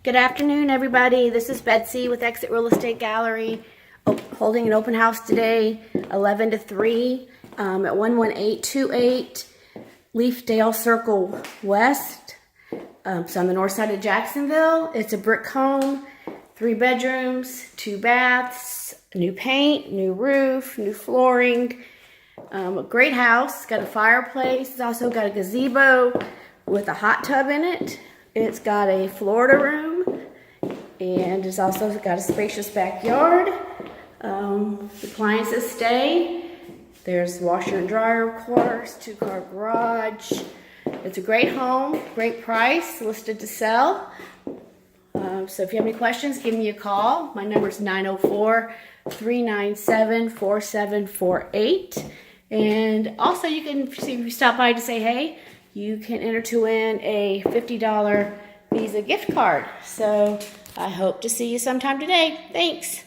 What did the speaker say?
Good afternoon, everybody. This is Betsy with Exit Real Estate Gallery, holding an open house today, 11 to 3, at 11828 Leafdale Circle West. So on the north side of Jacksonville. It's a brick home, 3 bedrooms, 2 baths, new paint, new roof, new flooring. A great house. It's got a fireplace. It's also got a gazebo with a hot tub in it. It's got a Florida room, and it's also got a spacious backyard. The appliances stay. There's washer and dryer, of course, 2-car garage. It's a great home, great price, listed to sell. So if you have any questions, give me a call. My number is 904-397-4748. And also, you can, if you stop by to say hey, you can enter to win a $50 Visa gift card. So I hope to see you sometime today. Thanks.